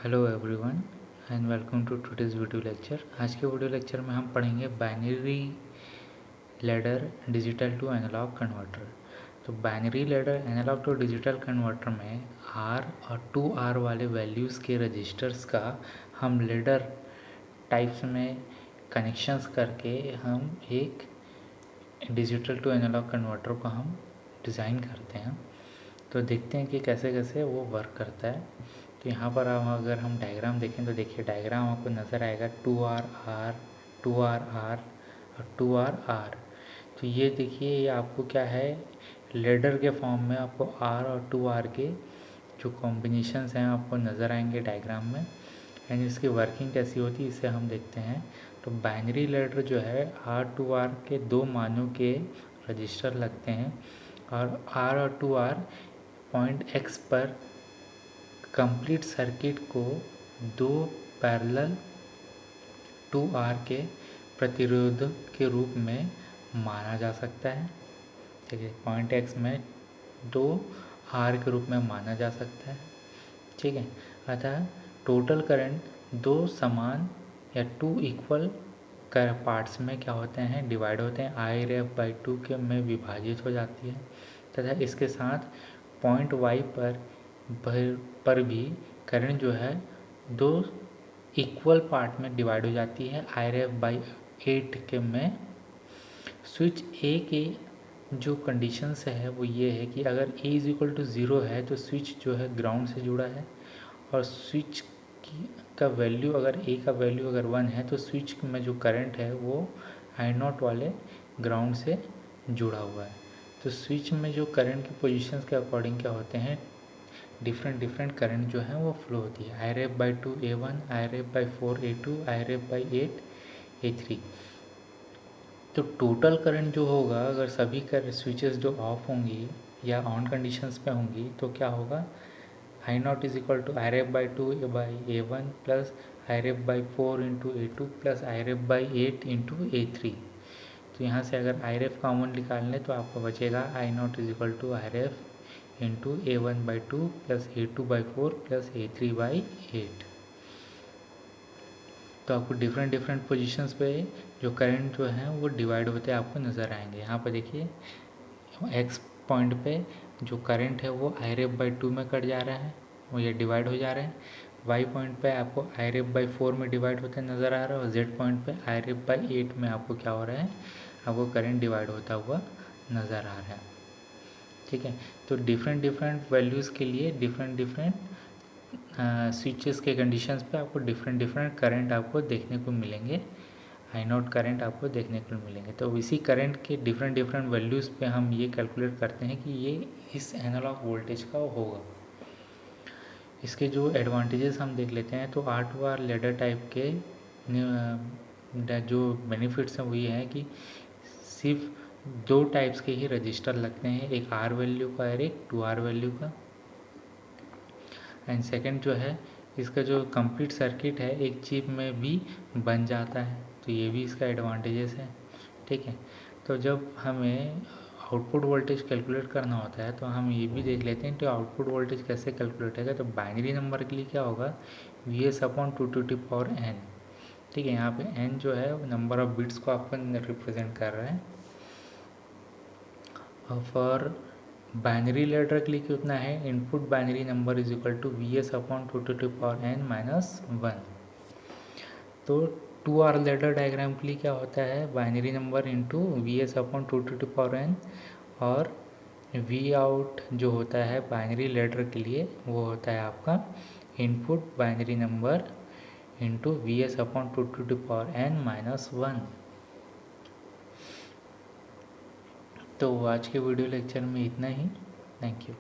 Hello everyone and welcome to today's video lecture. आज के video lecture में हम पढ़ेंगे binary ladder digital to analogue converter. तो binary ladder analogue to digital converter में R और 2R वाले वैल्यूज़ के रजिस्टर्स का हम लैडर टाइप्स में कनेक्शंस करके हम एक डिजिटल टू एनालॉग कन्वर्टर को हम डिज़ाइन करते हैं। तो देखते हैं कि कैसे कैसे वो वर्क करता है। तो यहाँ पर अगर हम डायग्राम देखें तो देखिए डायग्राम आपको नज़र आएगा 2R R 2R R और 2R R। तो ये देखिए ये आपको क्या है, लेडर के फॉर्म में आपको R और 2R के जो कॉम्बिनेशंस हैं आपको नज़र आएंगे डायग्राम में। एंड इसकी वर्किंग कैसी होती है इसे हम देखते हैं। तो बाइनरी लेडर जो है R2R के दो मानों के रजिस्टर लगते हैं और R और 2R पॉइंट X पर कंप्लीट सर्किट को दो पैरेलल 2R के प्रतिरोध के रूप में माना जा सकता है। ठीक है, पॉइंट X में 2R के रूप में माना जा सकता है। ठीक है, अतः टोटल करंट दो समान या 2 इक्वल पार्ट्स में क्या होते हैं, डिवाइड होते हैं, I/2 के में विभाजित हो जाती है तथा इसके साथ पॉइंट Y पर भी करंट जो है दो इक्वल पार्ट में डिवाइड हो जाती है I/8 के में। स्विच ए के जो कंडीशंस है वो ये है कि अगर A = 0 है तो स्विच जो है ग्राउंड से जुड़ा है, और स्विच का वैल्यू अगर A का वैल्यू अगर 1 है तो स्विच में जो करंट है वो I0 वाले ग्राउंड से जुड़ा हुआ है। तो स्विच में जो करंट की पोजीशंस के अकॉर्डिंग क्या होते हैं, डिफरेंट करंट जो है वो फ्लो होती है। I/2 A1, I/4 A2, I/8 A3। तो टोटल करंट जो होगा अगर सभी कर स्विचेस जो ऑफ होंगी या ऑन कंडीशंस पे होंगी तो क्या होगा, I0 = I/2 A1 plus I/4 × A2 plus I/8 × A3। तो यहाँ से अगर I/ref कॉमन निकाल लें तो आपको बचेगा I0 = I/ref × A1/2 plus A2/4 plus A3/8। तो आपको डिफरेंट पोजीशंस पे जो करंट जो है वो डिवाइड होते आपको नज़र आएंगे। यहाँ पर देखिए एक्स पॉइंट पे जो करंट है वो I/2 में कट जा रहा है, वो ये डिवाइड हो जा रहे हैं। वाई पॉइंट पे आपको I/4 में डिवाइड होते नज़र आ रहा है और जेड पॉइंट पे I/8 में आपको क्या हो रहा है, आपको करंट डिवाइड होता हुआ नज़र आ रहा है। ठीक है, तो डिफरेंट वैल्यूज़ के लिए डिफरेंट स्विचेस के कंडीशंस पे आपको डिफरेंट करंट आपको देखने को मिलेंगे, I0 करंट आपको देखने को मिलेंगे। तो इसी करंट के डिफरेंट वैल्यूज़ पे हम ये कैलकुलेट करते हैं कि ये इस एनालॉग वोल्टेज का होगा। इसके जो एडवांटेजेस हम देख लेते हैं तो R2R लैडर टाइप के जो बेनिफिट्स हैं वो ये हैं कि सिर्फ दो टाइप्स के ही रजिस्टर लगते हैं, एक R वैल्यू का और एक 2R वैल्यू का। एंड सेकंड जो है इसका जो कंप्लीट सर्किट है एक चिप में भी बन जाता है, तो ये भी इसका एडवांटेजेस है। ठीक है, तो जब हमें आउटपुट वोल्टेज कैलकुलेट करना होता है तो हम ये भी देख लेते हैं तो आउटपुट वोल्टेज कैसे कैलकुलेट होगा। तो बाइनरी नंबर के लिए क्या होगा, Vs/2n। ठीक है, यहाँ पे n जो है नंबर ऑफ बिट्स को आपको रिप्रेजेंट कर रहा है। और फॉर बाइनरी लैडर के लिए कितना है, इनपुट बाइनरी नंबर = Vs/2n - 1। तो 2R लैडर डायग्राम के लिए क्या होता है, बाइनरी नंबर इंटू Vs/2n, और वी आउट जो होता है बाइनरी लैडर के लिए वो होता है आपका input binary number into Vs/2n - 1। तो आज के वीडियो लेक्चर में इतना ही। Thank you.